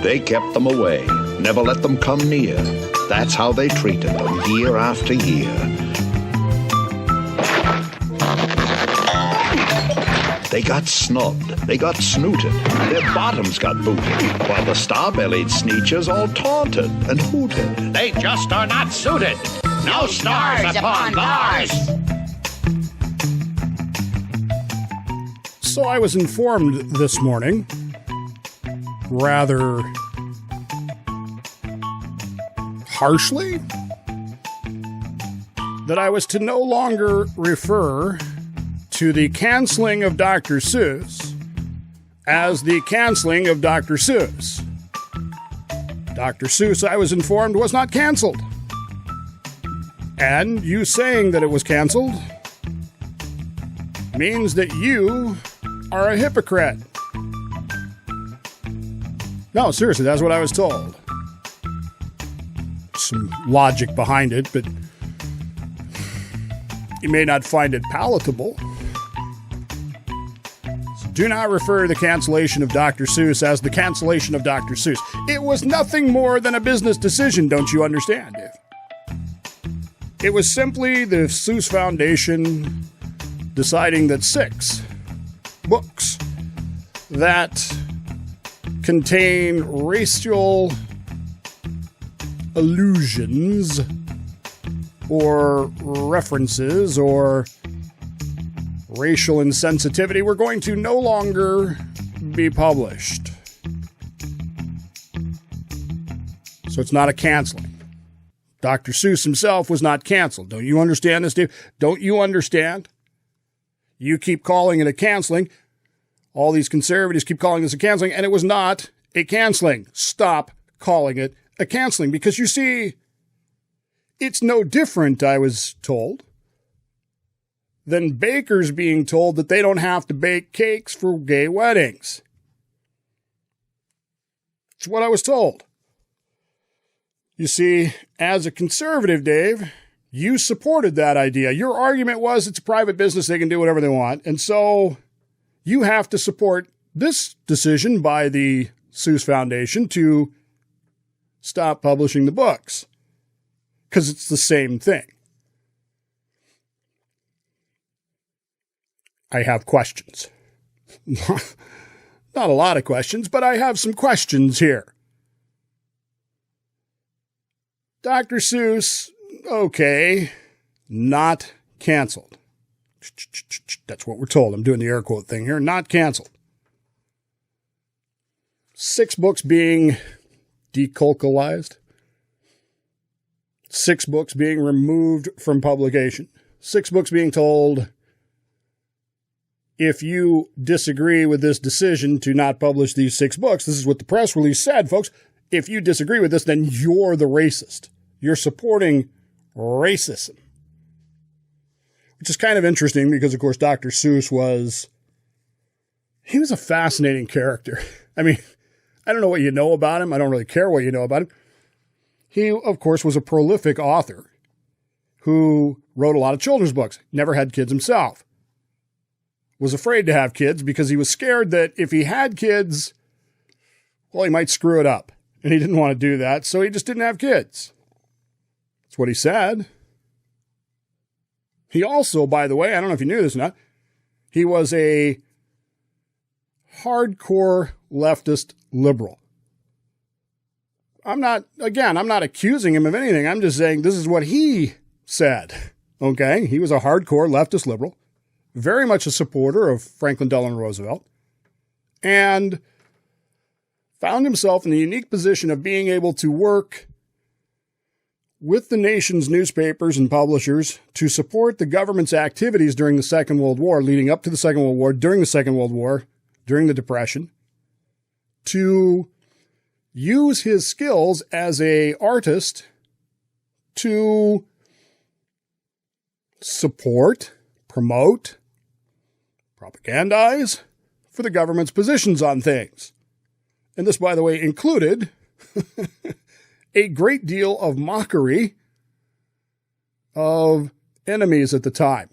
They kept them away, never let them come near. That's how they treated them year after year. They got snubbed, they got snooted, their bottoms got booted, while the star-bellied sneetches all taunted and hooted. They just are not suited. No stars upon bars. So I was informed this morning, rather harshly, that I was to no longer refer to the canceling of Dr. Seuss as the canceling of Dr. Seuss. Dr. Seuss, I was informed, was not canceled. And you saying that it was canceled means that you are a hypocrite. No, seriously, that's what I was told. Some logic behind it, but you may not find it palatable. So do not refer to the cancellation of Dr. Seuss as the cancellation of Dr. Seuss. It was nothing more than a business decision, don't you understand, Dave? It was simply the Seuss Foundation deciding that 6 books that contain racial allusions or references or racial insensitivity were going to no longer be published. So it's not a canceling. Dr. Seuss himself was not canceled. Don't you understand this, Dave? Don't you understand? You keep calling it a canceling. All these conservatives keep calling this a canceling, and it was not a canceling. Stop calling it a canceling, because you see, it's no different, I was told, than bakers being told that they don't have to bake cakes for gay weddings. It's what I was told. You see, as a conservative, Dave, you supported that idea. Your argument was it's a private business, they can do whatever they want, and so you have to support this decision by the Seuss Foundation to stop publishing the books, because it's the same thing. I have questions. Not a lot of questions, but I have some questions here. Dr. Seuss, okay, not canceled. That's what we're told. I'm doing the air quote thing here. Not canceled. 6 books being deculcalized. 6 books being removed from publication. 6 books being told, if you disagree with this decision to not publish these 6 books, this is what the press release said, folks. If you disagree with this, then you're the racist. You're supporting racism. Which is kind of interesting because, of course, Dr. Seuss was a fascinating character. I mean, I don't know what you know about him. I don't really care what you know about him. He, of course, was a prolific author who wrote a lot of children's books, never had kids himself, was afraid to have kids because he was scared that if he had kids, well, he might screw it up. And he didn't want to do that, so he just didn't have kids. That's what he said. He also, by the way, I don't know if you knew this or not, he was a hardcore leftist liberal. I'm not accusing him of anything. I'm just saying this is what he said. Okay? He was a hardcore leftist liberal, very much a supporter of Franklin Delano Roosevelt, and found himself in the unique position of being able to work with the nation's newspapers and publishers to support the government's activities during the Second World War, leading up to the Second World War, during the Second World War, during the Depression, to use his skills as an artist to support, promote, propagandize for the government's positions on things. And this, by the way, included a great deal of mockery of enemies at the time,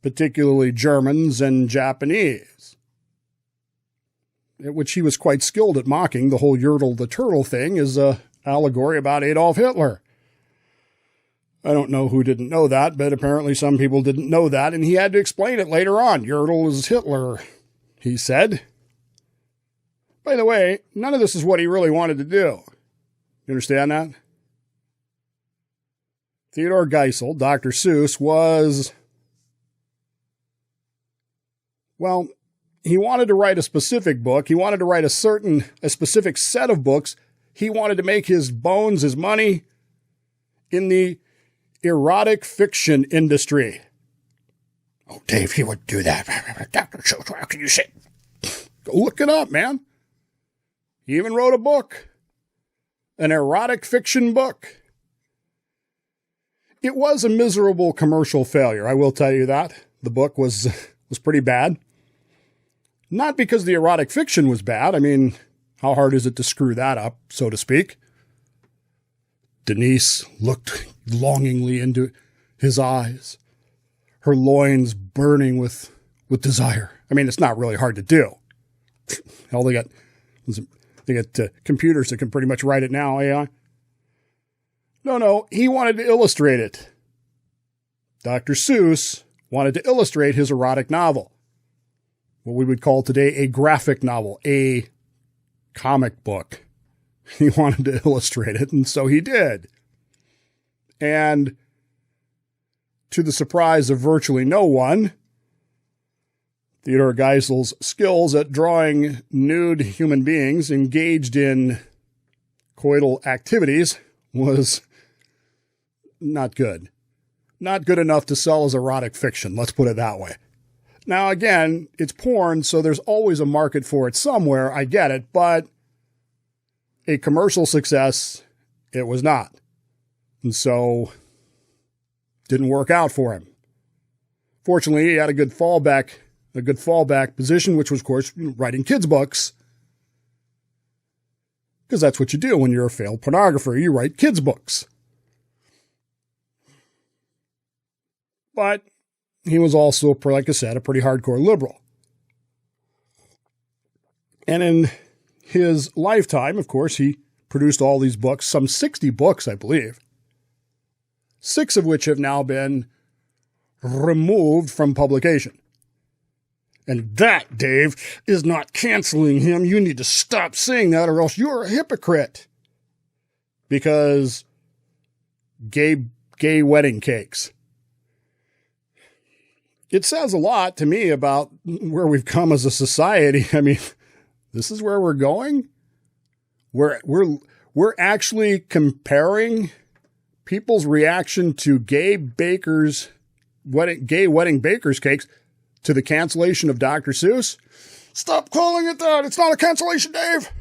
particularly Germans and Japanese, which he was quite skilled at mocking. The whole Yertle the Turtle thing is an allegory about Adolf Hitler. I don't know who didn't know that, but apparently some people didn't know that, and he had to explain it later on. Yertle is Hitler, he said. By the way, none of this is what he really wanted to do. You understand that? Theodore Geisel, Dr. Seuss, was, well, he wanted to write a specific book. He wanted to write a specific set of books. He wanted to make his bones, his money, in the erotic fiction industry. Oh, Dave, he would do that. Dr. Seuss, how can you say? Go look it up, man. He even wrote a book, an erotic fiction book. It was a miserable commercial failure, I will tell you that. The book was pretty bad. Not because the erotic fiction was bad. I mean, how hard is it to screw that up, so to speak? Denise looked longingly into his eyes, her loins burning with desire. I mean, it's not really hard to do. Hell, they got computers that can pretty much write it now, AI. No, he wanted to illustrate it. Dr. Seuss wanted to illustrate his erotic novel. What we would call today a graphic novel, a comic book. He wanted to illustrate it, and so he did. And to the surprise of virtually no one, Theodore Geisel's skills at drawing nude human beings engaged in coital activities was not good. Not good enough to sell as erotic fiction, let's put it that way. Now, again, it's porn, so there's always a market for it somewhere, I get it, but a commercial success, it was not. And so, didn't work out for him. Fortunately, he had a good fallback position, which was, of course, writing kids' books. Because that's what you do when you're a failed pornographer. You write kids' books. But he was also, like I said, a pretty hardcore liberal. And in his lifetime, of course, he produced all these books, some 60 books, I believe, 6 of which have now been removed from publication. And that, Dave, is not canceling him. You need to stop saying that or else you're a hypocrite. Because gay wedding cakes. It says a lot to me about where we've come as a society. I mean, this is where we're going. We're actually comparing people's reaction to gay wedding bakers cakes to the cancellation of Dr. Seuss. Stop calling it that. It's not a cancellation, Dave.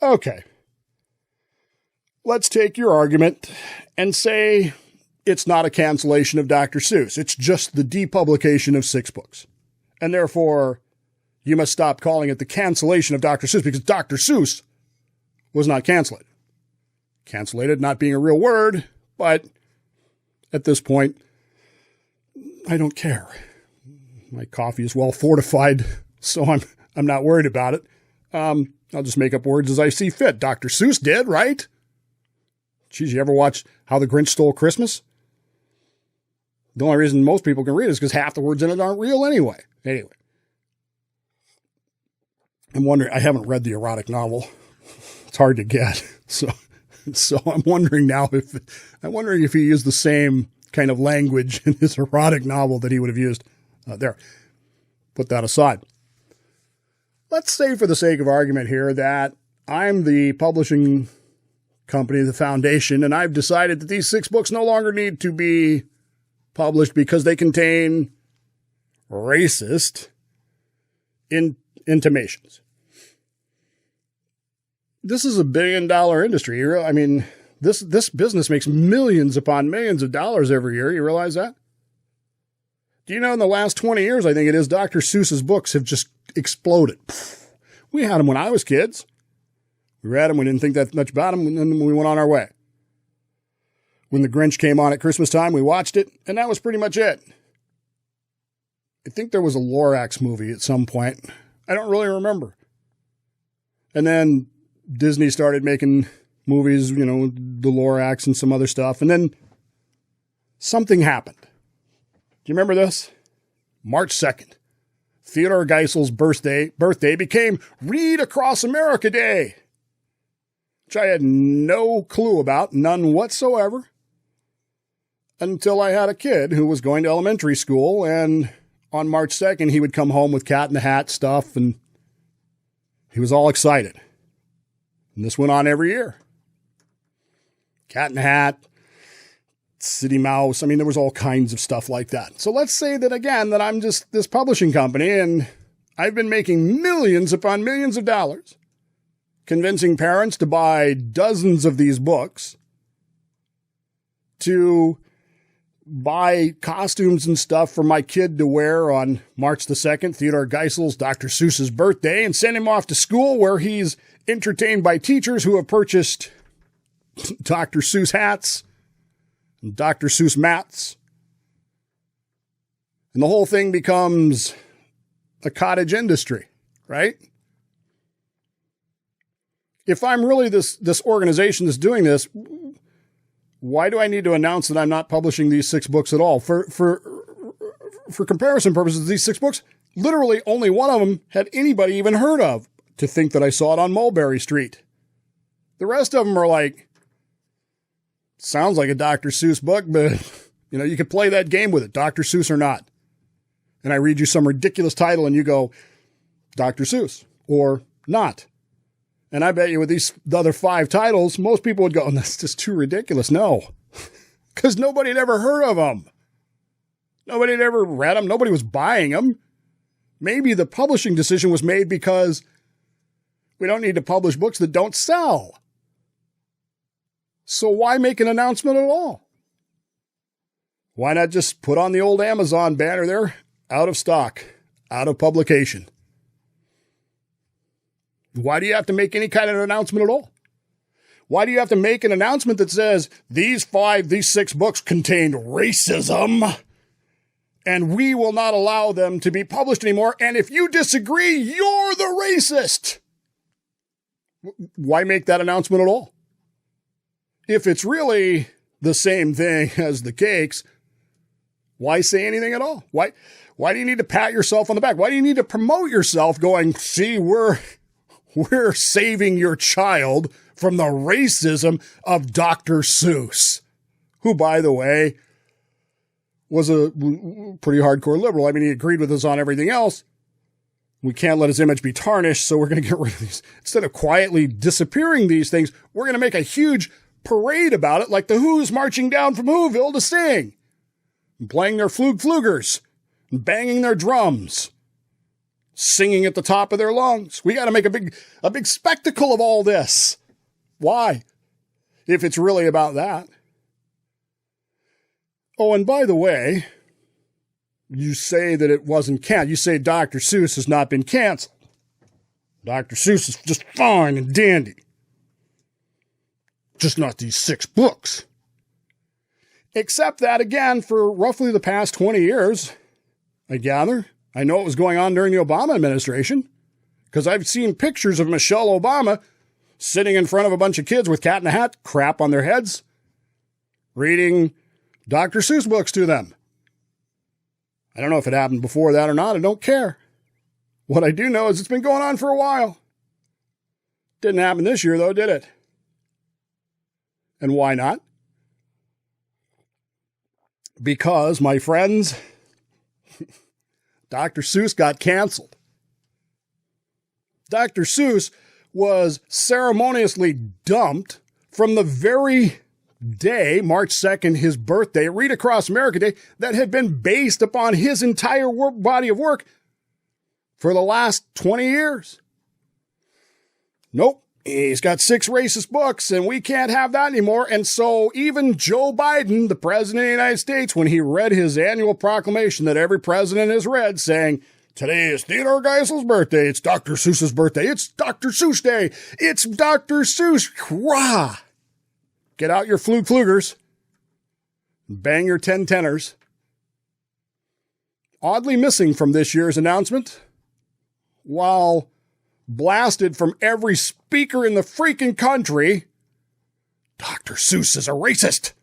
Okay. Let's take your argument and say it's not a cancellation of Dr. Seuss. It's just the depublication of 6 books. And therefore, you must stop calling it the cancellation of Dr. Seuss because Dr. Seuss was not canceled. Cancellated not being a real word, but at this point, I don't care. My coffee is well fortified, so I'm not worried about it. I'll just make up words as I see fit. Dr. Seuss did, right? Geez, you ever watch How the Grinch Stole Christmas? The only reason most people can read it is because half the words in it aren't real anyway. Anyway. I'm wondering, I haven't read the erotic novel. It's hard to get. So I'm wondering now if he used the same kind of language in his erotic novel that he would have used there. Put that aside. Let's say for the sake of argument here that I'm the publishing company, the foundation, and I've decided that these 6 books no longer need to be published because they contain racist intimations. This is $1 billion industry. I mean, this business makes millions upon millions of dollars every year. You realize that? Do you know in the last 20 years, I think it is, Dr. Seuss's books have just exploded. We had them when I was kids. We read them. We didn't think that much about them, and then we went on our way. When The Grinch came on at Christmas time, we watched it, and that was pretty much it. I think there was a Lorax movie at some point. I don't really remember. And then Disney started making movies, the Lorax and some other stuff. And then something happened. Do you remember this? March 2nd. Theodore Geisel's birthday became Read Across America Day, which I had no clue about, none whatsoever, until I had a kid who was going to elementary school, and on March 2nd, he would come home with Cat in the Hat stuff, and he was all excited. And this went on every year. Cat in the Hat, City Mouse. I mean, there was all kinds of stuff like that. So let's say that, again, that I'm just this publishing company, and I've been making millions upon millions of dollars, convincing parents to buy dozens of these books, to buy costumes and stuff for my kid to wear on March the 2nd, Theodore Geisel's Dr. Seuss's birthday, and send him off to school where he's entertained by teachers who have purchased Dr. Seuss hats and Dr. Seuss mats. And the whole thing becomes a cottage industry, right? If I'm really this organization that's doing this, why do I need to announce that I'm not publishing these 6 books at all? For comparison purposes, these 6 books, literally only one of them had anybody even heard of, to think that I saw it on Mulberry Street. The rest of them are like, sounds like a Dr. Seuss book, but you could play that game with it, Dr. Seuss or not. And I read you some ridiculous title and you go, Dr. Seuss or not. And I bet you with the other 5 titles, most people would go, oh, that's just too ridiculous. No, because nobody had ever heard of them. Nobody had ever read them. Nobody was buying them. Maybe the publishing decision was made because we don't need to publish books that don't sell. So why make an announcement at all? Why not just put on the old Amazon banner there? Out of stock, out of publication. Why do you have to make any kind of announcement at all? Why do you have to make an announcement that says these 6 books contain racism and we will not allow them to be published anymore, and if you disagree, you're the racist? Why make that announcement at all? If it's really the same thing as the cakes, why say anything at all? Why do you need to pat yourself on the back? Why do you need to promote yourself going, see, we're saving your child from the racism of Dr. Seuss, who, by the way, was a pretty hardcore liberal. I mean, he agreed with us on everything else. We can't let his image be tarnished, so we're going to get rid of these. Instead of quietly disappearing these things, we're going to make a huge parade about it, like the Who's marching down from Whoville to sing, and playing their flugers, and banging their drums, singing at the top of their lungs. We got to make a big spectacle of all this. Why? If it's really about that. Oh, and by the way, you say that it wasn't canceled. You say Dr. Seuss has not been canceled. Dr. Seuss is just fine and dandy. Just not these 6 books. Except that, again, for roughly the past 20 years, I gather, I know it was going on during the Obama administration, because I've seen pictures of Michelle Obama sitting in front of a bunch of kids with Cat in the Hat crap on their heads, reading Dr. Seuss books to them. I don't know if it happened before that or not. I don't care. What I do know is it's been going on for a while. Didn't happen this year, though, did it? And why not? Because, my friends, Dr. Seuss got canceled. Dr. Seuss was ceremoniously dumped from the very day, March 2nd, his birthday, Read Across America Day, that had been based upon his entire body of work for the last 20 years. Nope. He's got 6 racist books, and we can't have that anymore. And so even Joe Biden, the president of the United States, when he read his annual proclamation that every president has read saying, today is Theodore Geisel's birthday, it's Dr. Seuss's birthday, it's Dr. Seuss Day, it's Dr. Seuss, hurrah! Get out your flugers, Bang your 10 tenors. Oddly missing from this year's announcement, while blasted from every speaker in the freaking country, Dr. Seuss is a racist.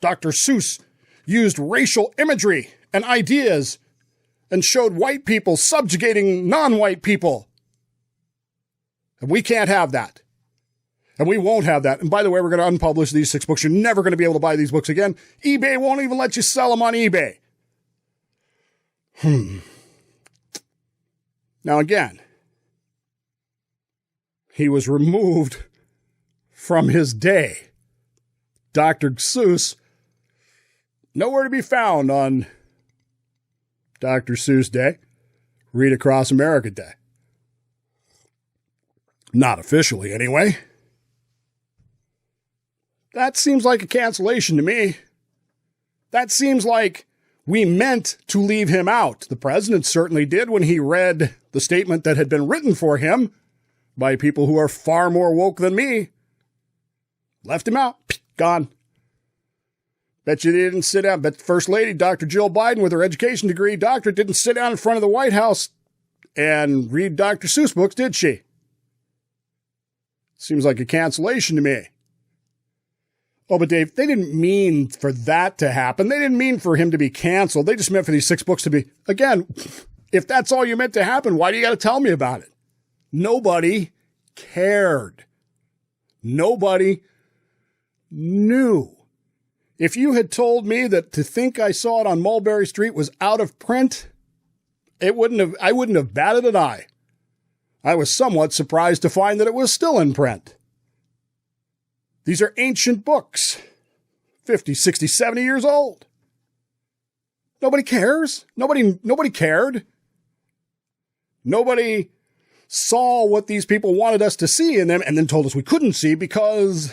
Dr. Seuss used racial imagery and ideas and showed white people subjugating non-white people. And we can't have that. And we won't have that. And by the way, we're going to unpublish these 6 books. You're never going to be able to buy these books again. eBay won't even let you sell them on eBay. Now again, he was removed from his day. Dr. Seuss, nowhere to be found on Dr. Seuss Day, Read Across America Day. Not officially, anyway. That seems like a cancellation to me. That seems like we meant to leave him out. The president certainly did when he read the statement that had been written for him by people who are far more woke than me. Left him out. Gone. Bet you they didn't sit down. Bet First Lady, Dr. Jill Biden, with her education degree, doctorate, didn't sit down in front of the White House and read Dr. Seuss books, did she? Seems like a cancellation to me. Oh, but Dave, they didn't mean for that to happen. They didn't mean for him to be canceled. They just meant for these 6 books to be, again, if that's all you meant to happen, why do you got to tell me about it? Nobody cared. Nobody knew. If you had told me that To Think I Saw It on Mulberry Street was out of print, I wouldn't have batted an eye. I was somewhat surprised to find that it was still in print. These are ancient books, 50, 60, 70 years old. Nobody cares. Nobody cared. Nobody saw what these people wanted us to see in them and then told us we couldn't see because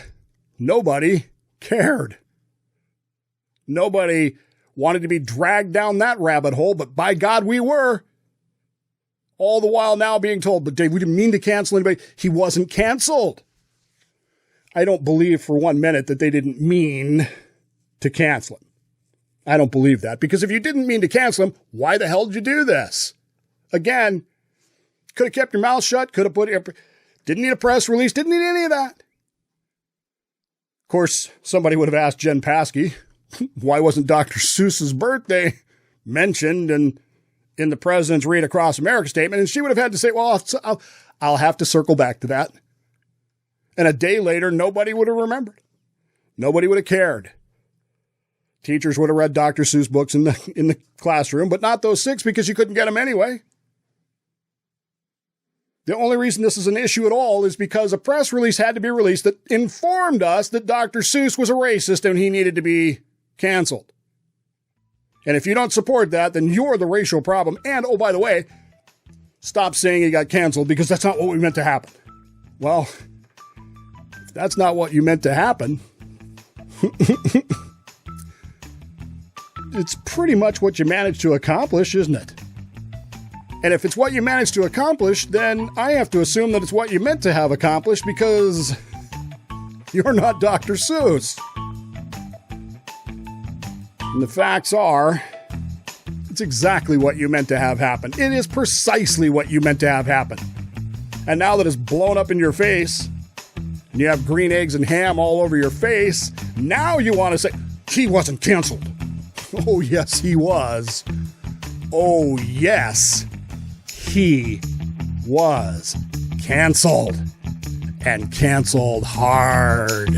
nobody cared. Nobody wanted to be dragged down that rabbit hole, but by God, we were. All the while now being told, but Dave, we didn't mean to cancel anybody. He wasn't canceled. I don't believe for 1 minute that they didn't mean to cancel him. I don't believe that, because if you didn't mean to cancel him, why the hell did you do this? Again, could have kept your mouth shut, could have didn't need a press release, didn't need any of that. Of course, somebody would have asked Jen Paskey, why wasn't Dr. Seuss's birthday mentioned in the president's Read Across America statement? And she would have had to say, well, I'll have to circle back to that. And a day later, nobody would have remembered. Nobody would have cared. Teachers would have read Dr. Seuss books in the classroom, but not those 6 because you couldn't get them anyway. The only reason this is an issue at all is because a press release had to be released that informed us that Dr. Seuss was a racist and he needed to be canceled. And if you don't support that, then you're the racial problem. And, oh, by the way, stop saying he got canceled because that's not what we meant to happen. Well, if that's not what you meant to happen, it's pretty much what you managed to accomplish, isn't it? And if it's what you managed to accomplish, then I have to assume that it's what you meant to have accomplished because you're not Dr. Seuss. And the facts are, it's exactly what you meant to have happen. It is precisely what you meant to have happen. And now that it's blown up in your face, and you have green eggs and ham all over your face, now you want to say, he wasn't canceled. Oh, yes, he was. Oh, yes, he was canceled. And canceled hard.